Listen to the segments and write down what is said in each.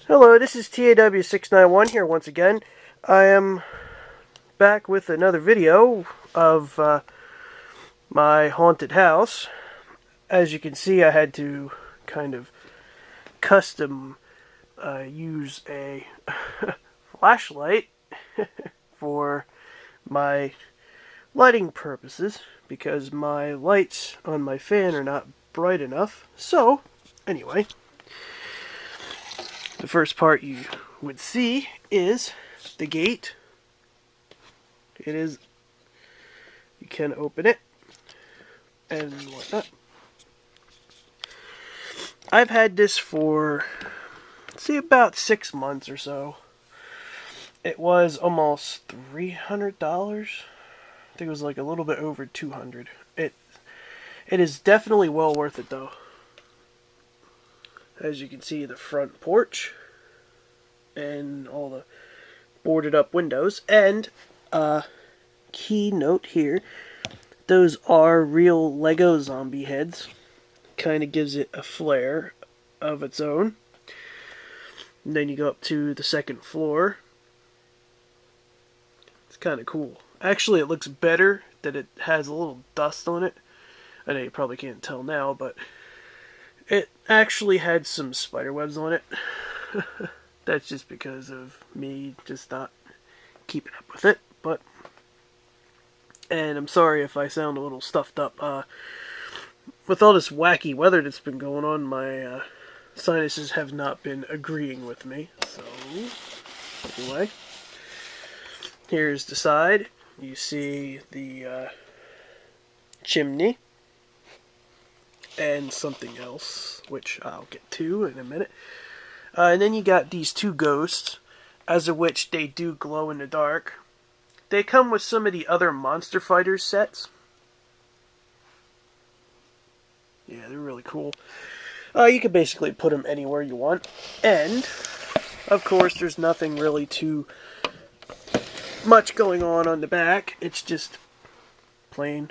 Hello, this is Taw691 here once again. I am back with another video of my haunted house. As you can see, I had to kind of custom use a flashlight for my lighting purposes because my lights on my fan are not bright enough. So, anyway, the first part you would see is the gate. It is, you can open it and whatnot. I've had this for, say, about 6 months or so. It was almost $300. I think it was like a little bit over $200. It is definitely well worth it though. As you can see, the front porch and all the boarded up windows. And key note here, those are real Lego zombie heads. Kind of gives it a flair of its own. And then you go up to the second floor. It's kind of cool. Actually, it looks better that it has a little dust on it. I know you probably can't tell now, but it actually had some spider webs on it. That's just because of me just not keeping up with it. But, and I'm sorry if I sound a little stuffed up. With all this wacky weather that's been going on, my sinuses have not been agreeing with me. So, anyway, here's the side. You see the chimney and something else, which I'll get to in a minute. And then you got these two ghosts, as of which they do glow in the dark. They come with some of the other Monster Fighters sets. Yeah, they're really cool. You can basically put them anywhere you want. And, of course, there's nothing really too much going on the back. It's just plain.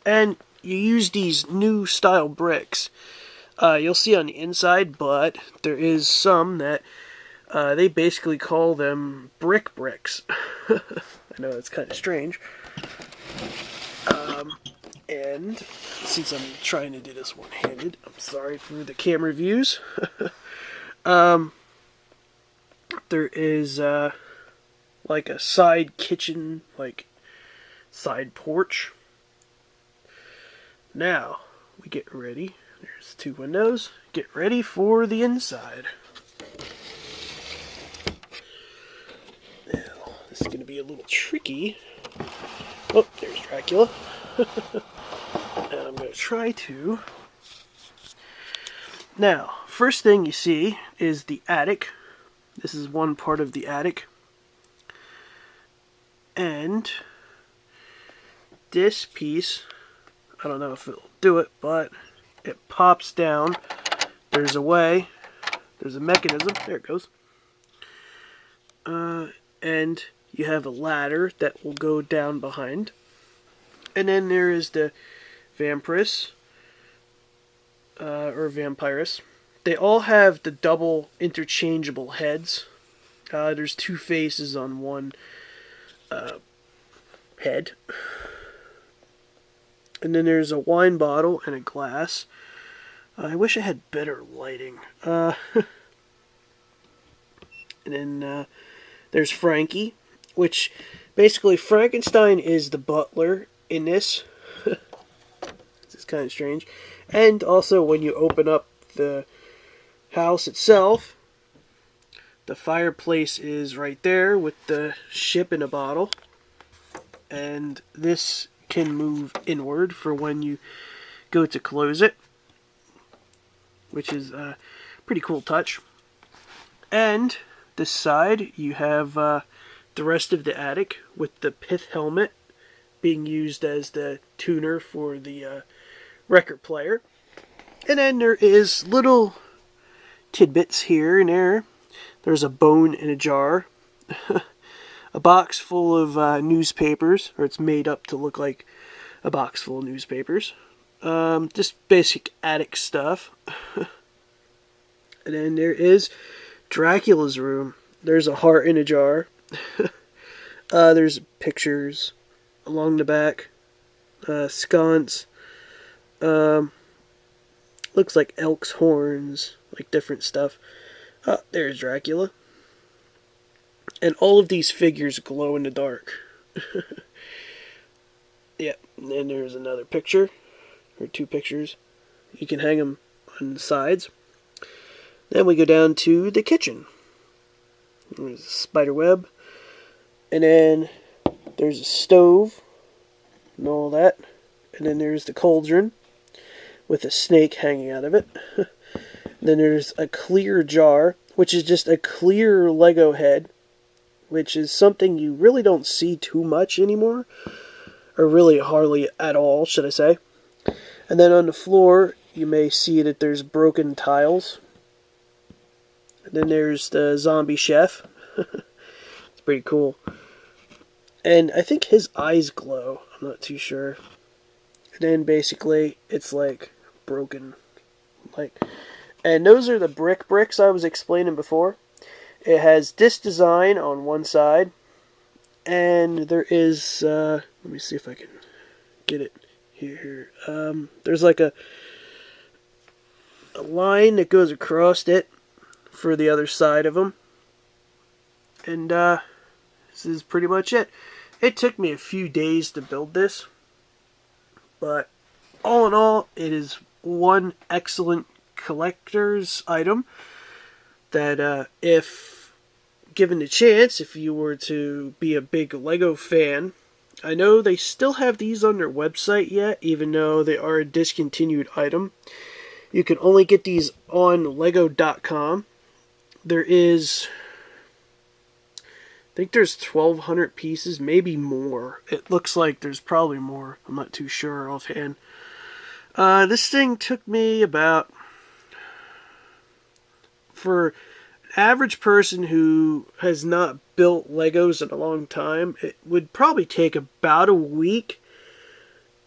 And you use these new style bricks. You'll see on the inside, but there is some that they basically call them bricks. I know that's kind of strange. And since I'm trying to do this one-handed, I'm sorry for the camera views. There is like a side kitchen, like side porch. Now, we get ready. There's 2 windows. Get ready for the inside. Now, this is going to be a little tricky. Oh, there's Dracula. And I'm going to try to. Now, first thing you see is the attic. This is one part of the attic. And this piece, I don't know if it'll do it, but it pops down. There's a way. There's a mechanism. There it goes. And you have a ladder that will go down behind. And then there is the Vampirus, or Vampirus. They all have the double interchangeable heads. There's 2 faces on one head. And then there's a wine bottle and a glass. I wish I had better lighting. And then there's Frankie, which basically Frankenstein is the butler in this. This is kind of strange. And also when you open up the house itself, the fireplace is right there with the ship in a bottle. And this can move inward for when you go to close it, which is a pretty cool touch. And this side you have the rest of the attic with the pith helmet being used as the tuner for the record player. And then there is little tidbits here and there. There's a bone in a jar. A box full of newspapers, or it's made up to look like a box full of newspapers. Just basic attic stuff. And then there is Dracula's room. There's a heart in a jar. There's pictures along the back. Sconce. Looks like elk's horns, like different stuff. There's Dracula. And all of these figures glow in the dark. Yeah, and then there's another picture, or two pictures. You can hang them on the sides. Then we go down to the kitchen. There's a spider web. And then there's a stove and all that. And then there's the cauldron with a snake hanging out of it. Then there's a clear jar, which is just a clear Lego head, which is something you really don't see too much anymore. Or really hardly at all, should I say. And then on the floor, you may see that there's broken tiles. And then there's the zombie chef. It's pretty cool. And I think his eyes glow. I'm not too sure. And then basically, it's like broken. And those are the bricks I was explaining before. It has this design on one side. And there is, let me see if I can get it here. There's like a line that goes across it for the other side of them. And this is pretty much it. It took me a few days to build this. But all in all, it is one excellent collector's item that if given the chance, if you were to be a big Lego fan, I know they still have these on their website yet, even though they are a discontinued item. You can only get these on Lego.com. There is, I think there's 1,200 pieces, maybe more. It looks like there's probably more. I'm not too sure offhand. This thing took me about, for an average person who has not built Legos in a long time, it would probably take about a week.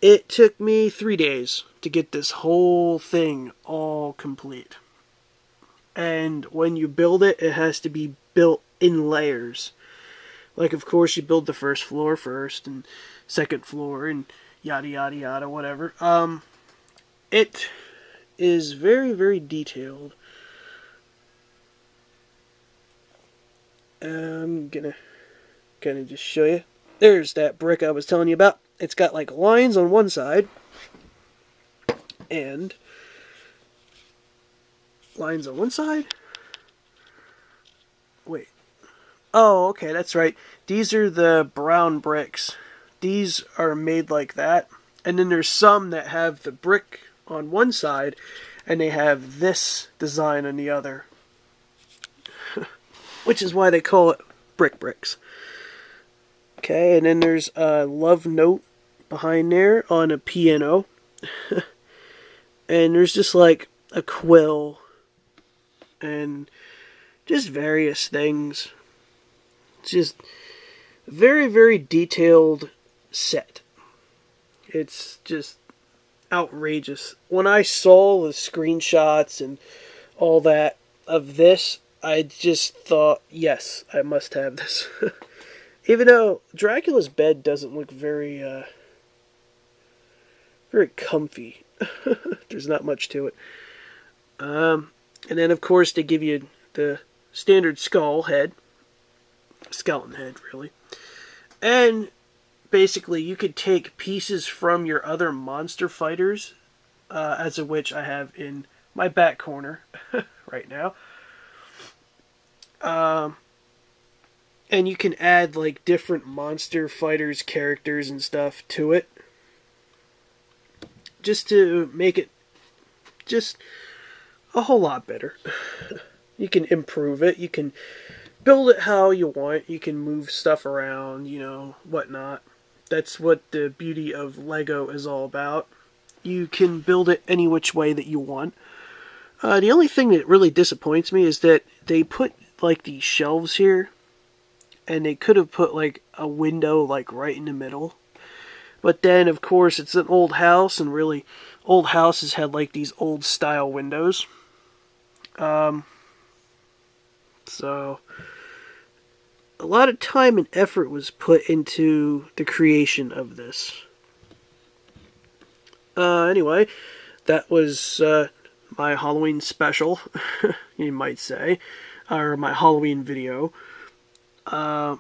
It took me 3 days to get this whole thing all complete. And when you build it, it has to be built in layers. Like, of course, you build the first floor first, and second floor, and yada yada yada, whatever. It is very, very detailed. I'm gonna kind of just show you. There's that brick I was telling you about. It's got like lines on one side, and lines on one side. Wait. Oh, okay, that's right. These are the brown bricks. These are made like that. And then there's some that have the brick on one side, and they have this design on the other. Which is why they call it bricks. Okay, and then there's a love note behind there on a piano. And there's just like a quill and just various things. It's just a very, very detailed set. It's just outrageous. When I saw the screenshots and all that of this, I just thought, yes, I must have this. Even though Dracula's bed doesn't look very, very comfy. There's not much to it. And then, of course, they give you the standard skeleton head, really. And basically, you could take pieces from your other monster fighters, as of which I have in my back corner right now. And you can add like different monster fighters, characters and stuff to it, just to make it just a whole lot better. You can improve it, you can build it how you want, you can move stuff around, you know, whatnot. That's what the beauty of Lego is all about. You can build it any which way that you want. The only thing that really disappoints me is that they put like these shelves here, and they could have put like a window like right in the middle. But then, of course, it's an old house, and really, old houses had like these old style windows. So a lot of time and effort was put into the creation of this. Anyway, that was my Halloween special, you might say, or my Halloween video, or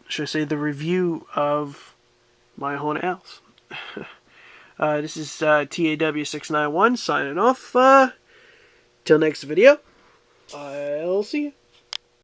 should I say the review of my haunted house. This is Taw691 signing off. Till next video, I'll see you.